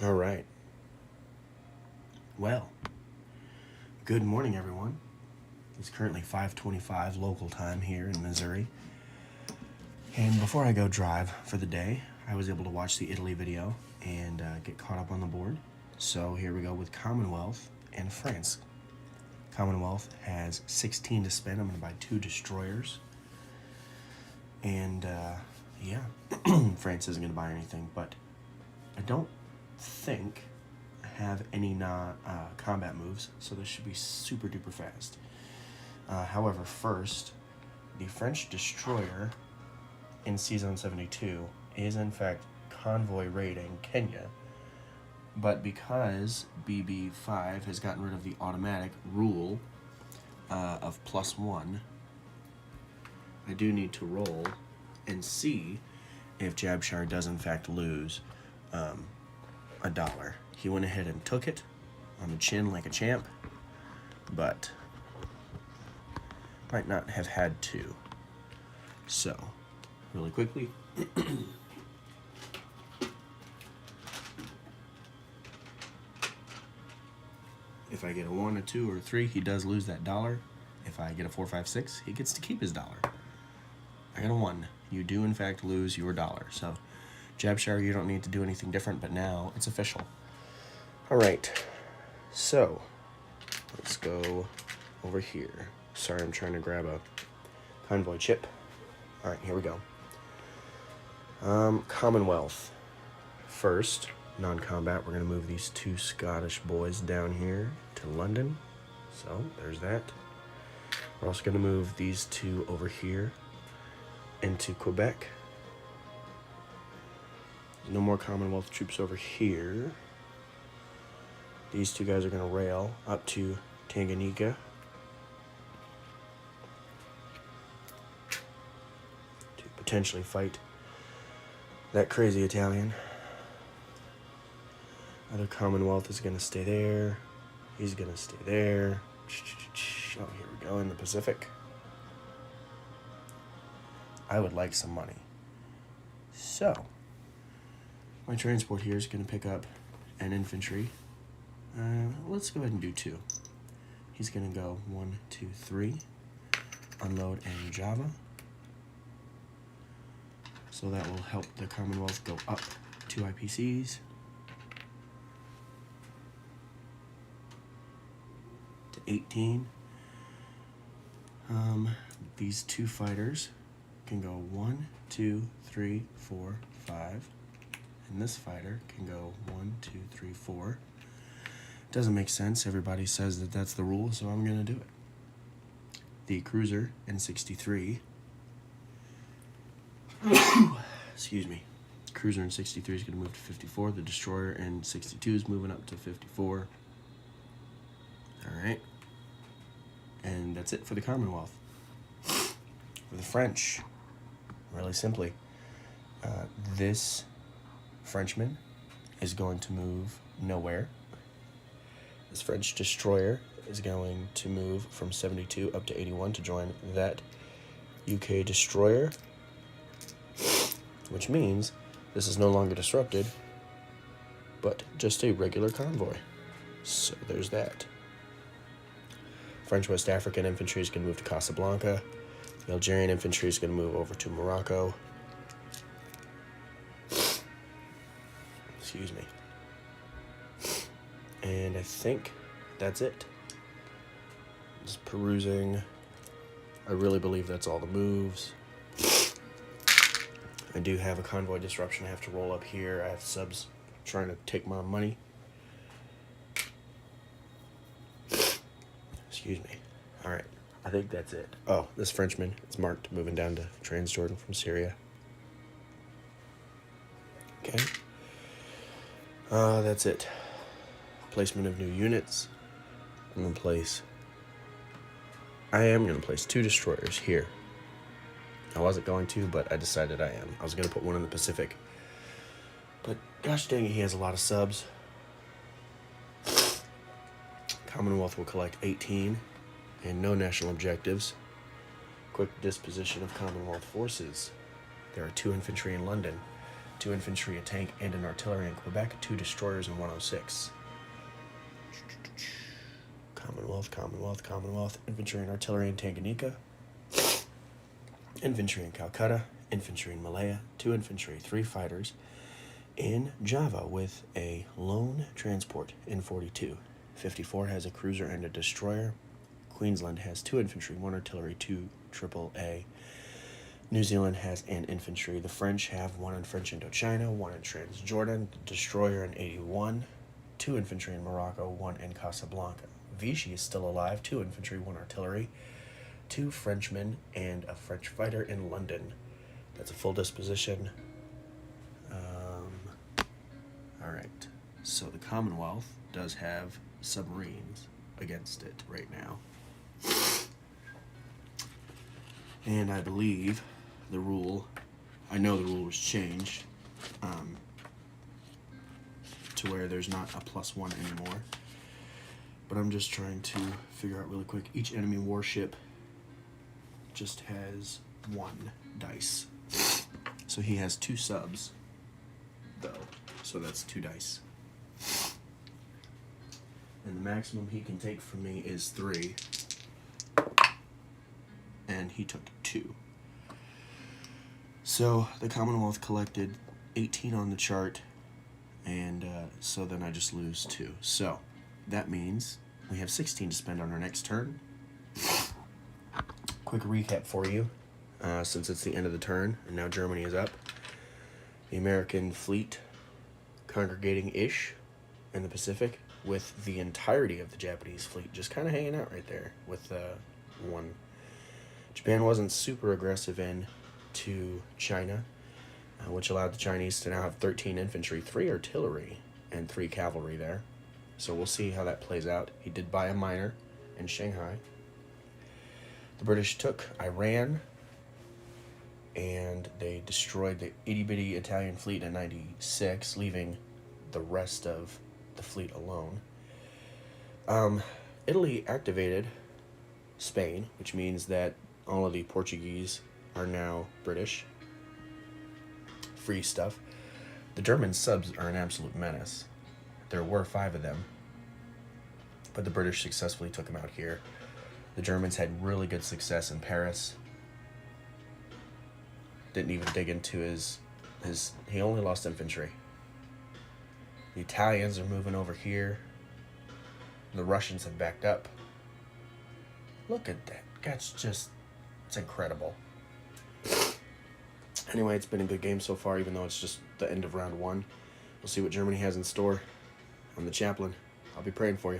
All right. Well, good morning, everyone. It's currently 5:25 local time here in Missouri. And before I go drive for the day, I was able to watch the Italy video and get caught up on the board. So here we go with Commonwealth and France. Commonwealth has 16 to spend. I'm going to buy 2 destroyers. And yeah, France isn't going to buy anything, but I don't think I have any combat moves, so this should be super duper fast. However, first, the French destroyer in Season 72 is in fact convoy raiding Kenya, but because BB5 has gotten rid of the automatic rule of +1, I do need to roll and see if Jabshire does in fact lose $1. He went ahead and took it on the chin like a champ, but might not have had to. So, really quickly. If I get a 1, a 2, or a 3, he does lose that $1. If I get a 4, 5, 6, he gets to keep his $1. I got a 1. You do in fact lose your $1. So, Jabshire, you don't need to do anything different, but now it's official. Alright, so let's go over here. Sorry, I'm trying to grab a convoy chip. Alright, here we go. Commonwealth. First, non-combat, we're going to move these 2 Scottish boys down here to London. So, there's that. We're also going to move these 2 over here into Quebec. No more Commonwealth troops over here. These 2 guys are going to rail up to Tanganyika. To potentially fight that crazy Italian. Other Commonwealth is going to stay there. He's going to stay there. Oh, here we go in the Pacific. I would like some money. So, my transport here is going to pick up an infantry. Let's go ahead and do 2. He's going to go 1, 2, 3. Unload in Java. So that will help the Commonwealth go up 2 IPCs. To 18. These 2 fighters can go 1, 2, 3, 4, 5. And this fighter can go 1, 2, 3, 4. Doesn't make sense. Everybody says that that's the rule, so I'm going to do it. The cruiser in 63. Excuse me. Cruiser in 63 is going to move to 54. The destroyer in 62 is moving up to 54. Alright. And that's it for the Commonwealth. For the French, really simply, this Frenchman is going to move nowhere. This French destroyer is going to move from 72 up to 81 to join that UK destroyer, which means this is no longer disrupted, but just a regular convoy. So there's that. French West African infantry is going to move to Casablanca. The Algerian infantry is going to move over to Morocco. Excuse me. And I think that's it. Just perusing. I really believe that's all the moves. I do have a convoy disruption I have to roll up here. I have subs trying to take my money. Excuse me. Alright, I think that's it. Oh, this Frenchman is marked moving down to Transjordan from Syria. Okay. That's it. Placement of new units. I am going to place 2 destroyers here. I wasn't going to, but I decided I am. I was going to put 1 in the Pacific. But gosh dang it, he has a lot of subs. Commonwealth will collect 18 and no national objectives. Quick disposition of Commonwealth forces. There are 2 infantry in London. 2 infantry, a tank, and an artillery in Quebec, 2 destroyers, and 106. Commonwealth, infantry and artillery in Tanganyika, infantry in Calcutta, infantry in Malaya, 2 infantry, 3 fighters in Java with a lone transport in 42. 54 has a cruiser and a destroyer. Queensland has 2 infantry, 1 artillery, 2 AAA. New Zealand has an infantry. The French have 1 in French Indochina, 1 in Transjordan, the destroyer in 81, 2 infantry in Morocco, 1 in Casablanca. Vichy is still alive, 2 infantry, 1 artillery, 2 Frenchmen, and a French fighter in London. That's a full disposition. All right, so the Commonwealth does have submarines against it right now. And I believe the rule, I know the rule was changed to where there's not a +1 anymore. But I'm just trying to figure out really quick. Each enemy warship just has 1 dice. So he has 2 subs, though. So that's 2 dice. And the maximum he can take from me is 3. And he took 2. So the Commonwealth collected 18 on the chart, and so then I just lose 2. So that means we have 16 to spend on our next turn. Quick recap for you, since it's the end of the turn, and now Germany is up. The American fleet congregating-ish in the Pacific, with the entirety of the Japanese fleet just kind of hanging out right there with 1. Japan wasn't super aggressive into China, which allowed the Chinese to now have 13 infantry, 3 artillery, and 3 cavalry there. So we'll see how that plays out. He did buy a miner in Shanghai. The British took Iran, and they destroyed the itty-bitty Italian fleet in 96, leaving the rest of the fleet alone. Italy activated Spain, which means that all of the Portuguese are now British. Free stuff. The German subs are an absolute menace. There were 5 of them, but the British successfully took them out here. The Germans had really good success in Paris. Didn't even dig into his he only lost infantry. The Italians are moving over here. The Russians have backed up. Look at that. That's just, it's incredible. Anyway, it's been a good game so far, even though it's just the end of round 1. We'll see what Germany has in store. I'm the chaplain. I'll be praying for you.